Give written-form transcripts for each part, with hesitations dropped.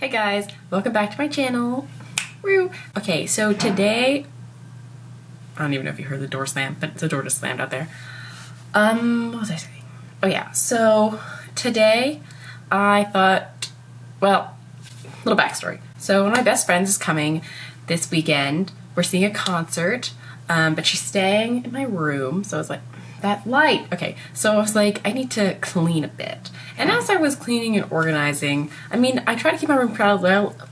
Hey guys, welcome back to my channel. Woo! Okay, so today, I don't even know if you heard the door slam, but the door just slammed out there. What was I saying? Oh yeah, so today I thought, well, little backstory. So one of my best friends is coming this weekend. We're seeing a concert, but she's staying in my room, so I was like, that light. Okay, so I was like, I need to clean a bit. And as I was cleaning and organizing, I mean, I try to keep my room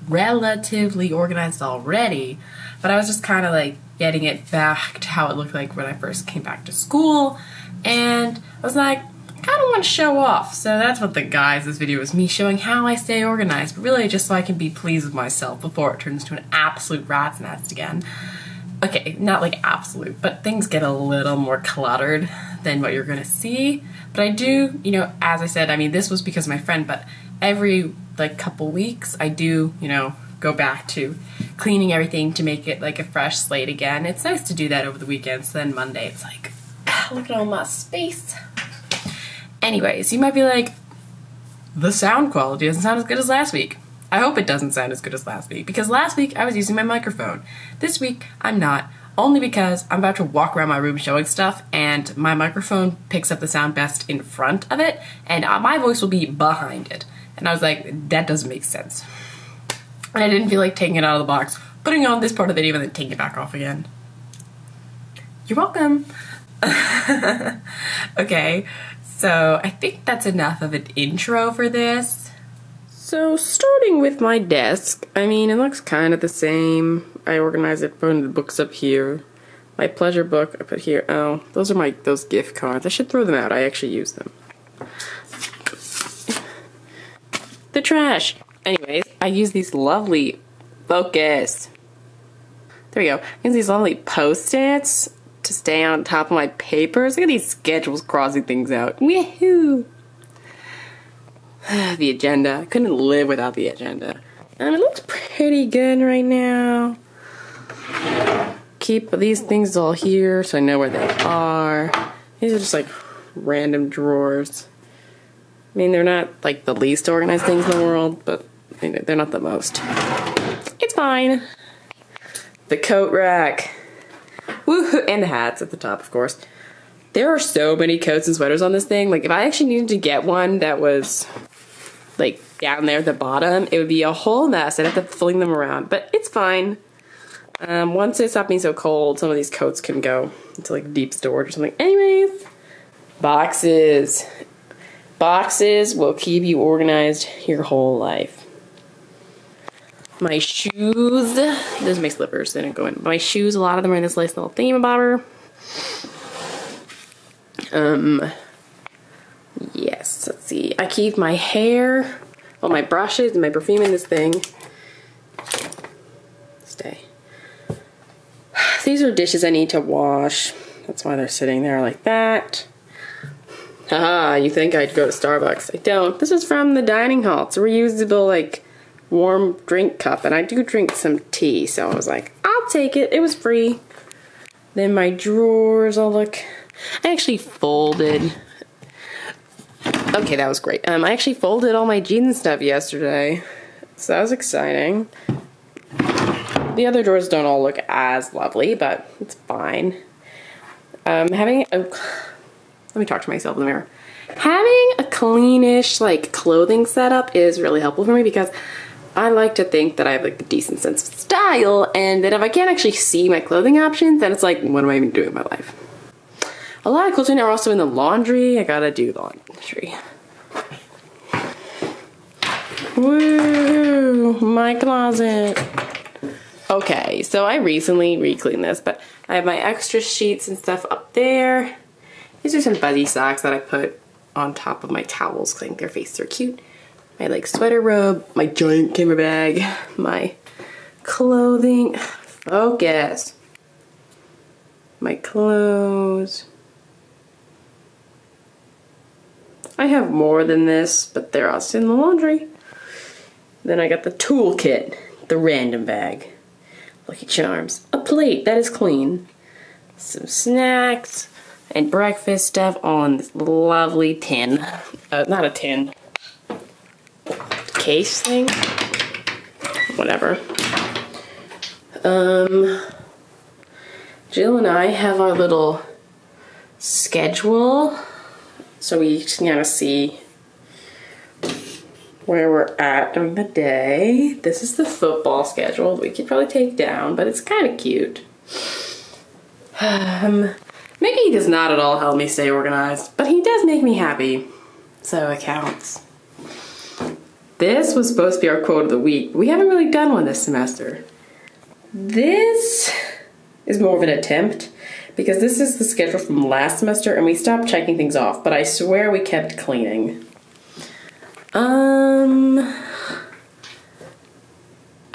relatively organized already, but I was just kind of like getting it back to how it looked like when I first came back to school. And I was like, I kind of want to show off. So that's what the guise this video is, me showing how I stay organized, but really just so I can be pleased with myself before it turns into an absolute rat's nest again. Okay, not like absolute, but things get a little more cluttered than what you're gonna see. But I do, you know, as I said, I mean, this was because of my friend, but every like couple weeks I do, you know, go back to cleaning everything to make it like a fresh slate again. It's nice to do that over the weekends, so then Monday it's like, look at all my space. Anyways, you might be like, the sound quality doesn't sound as good as last week. I hope it doesn't sound as good as last week, because last week I was using my microphone. This week I'm not, only because I'm about to walk around my room showing stuff and my microphone picks up the sound best in front of it and my voice will be behind it. And I was like, that doesn't make sense. And I didn't feel like taking it out of the box, putting on this part of the video and then taking it back off again. You're welcome. Okay, so I think that's enough of an intro for this. So starting with my desk, I mean, it looks kind of the same. I organize it, putting the books up here. My pleasure book I put here. Oh, those are those gift cards. I should throw them out. I actually use them. The trash. Anyways, I use these lovely focus. There we go. I use these lovely Post-its to stay on top of my papers. Look at these schedules crossing things out. Woohoo! The agenda. I couldn't live without the agenda. And it looks pretty good right now. Keep these things all here so I know where they are. These are just like random drawers. I mean, they're not like the least organized things in the world, but they're not the most. It's fine. The coat rack. Woohoo! And the hats at the top, of course. There are so many coats and sweaters on this thing. Like, if I actually needed to get one that was like down there at the bottom, it would be a whole mess. I'd have to fling them around, but it's fine. Once it stopped being so cold, some of these coats can go into like deep storage or something. Anyways, boxes. Boxes will keep you organized your whole life. My shoes. Those are my slippers. They didn't go in. My shoes, a lot of them are in this nice little thingamabobber. Yes, let's see. I keep my hair, all my brushes, and my perfume in this thing. Stay. These are dishes I need to wash. That's why they're sitting there like that. Haha, you think I'd go to Starbucks. I don't. This is from the dining hall. It's a reusable, like, warm drink cup, and I do drink some tea, so I was like, I'll take it. It was free. Then my drawers all look... I actually folded... Okay, that was great. I actually folded all my jeans and stuff yesterday, so that was exciting. The other drawers don't all look as lovely, but it's fine. Let me talk to myself in the mirror. Having a cleanish, like, clothing setup is really helpful for me because I like to think that I have, like, a decent sense of style, and that if I can't actually see my clothing options, then it's like, what am I even doing in my life? A lot of clothes are also in the laundry. I gotta do laundry. Woo! My closet. Okay, so I recently re-cleaned this, but I have my extra sheets and stuff up there. These are some fuzzy socks that I put on top of my towels because I think their faces are cute. My like sweater robe, my giant camera bag, my clothing. Focus. My clothes. I have more than this, but they're also in the laundry. Then I got the toolkit, the random bag, Lucky Charms, a plate that is clean, some snacks, and breakfast stuff on this lovely tin. Not a tin. Case thing. whatever. Jill and I have our little schedule, so we can kind of see where we're at during the day. This is the football schedule we could probably take down, but it's kind of cute. Mickey does not at all help me stay organized, but he does make me happy, so it counts. This was supposed to be our quote of the week. We haven't really done one this semester. This is more of an attempt because this is the schedule from last semester and we stopped checking things off, but I swear we kept cleaning.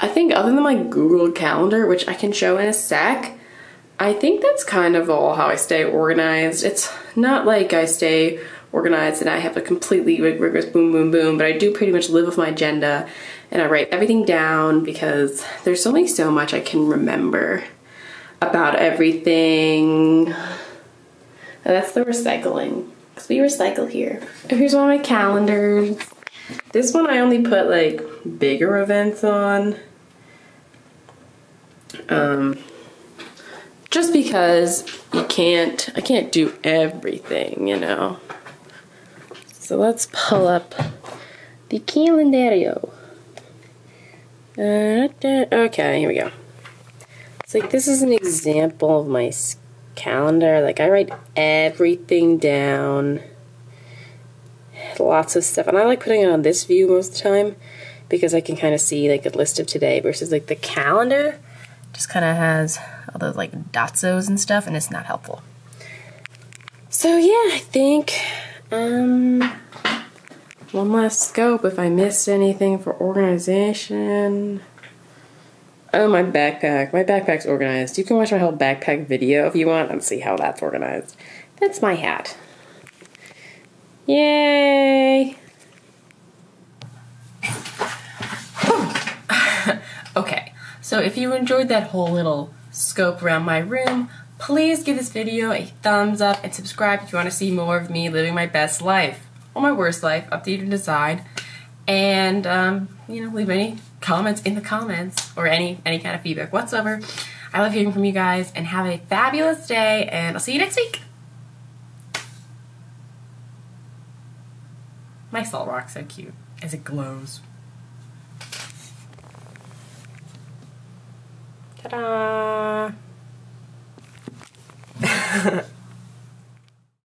I think other than my Google Calendar, which I can show in a sec, I think that's kind of all how I stay organized. It's not like I stay organized and I have a completely rigorous boom, boom, boom, but I do pretty much live with my agenda and I write everything down because there's only so much I can remember about everything. And that's the recycling, because we recycle here. And here's one of my calendars. This one I only put like bigger events on. Just because I can't do everything, you know. So let's pull up the calendario. Okay, here we go. It's like, this is an example of my calendar. Like, I write everything down. Lots of stuff. And I like putting it on this view most of the time because I can kind of see like a list of today versus like the calendar just kind of has all those like dotsos and stuff and it's not helpful. So yeah, I think one last scope if I missed anything for organization. Oh, my backpack. My backpack's organized. You can watch my whole backpack video if you want and see how that's organized. That's my hat. Yay! Okay, so if you enjoyed that whole little scope around my room, please give this video a thumbs up and subscribe if you want to see more of me living my best life or my worst life, up to you to decide. And you know, leave any comments in the comments or any kind of feedback whatsoever. I love hearing from you guys, and have a fabulous day, and I'll see you next week. My salt rock's so cute as it glows. Ta-da!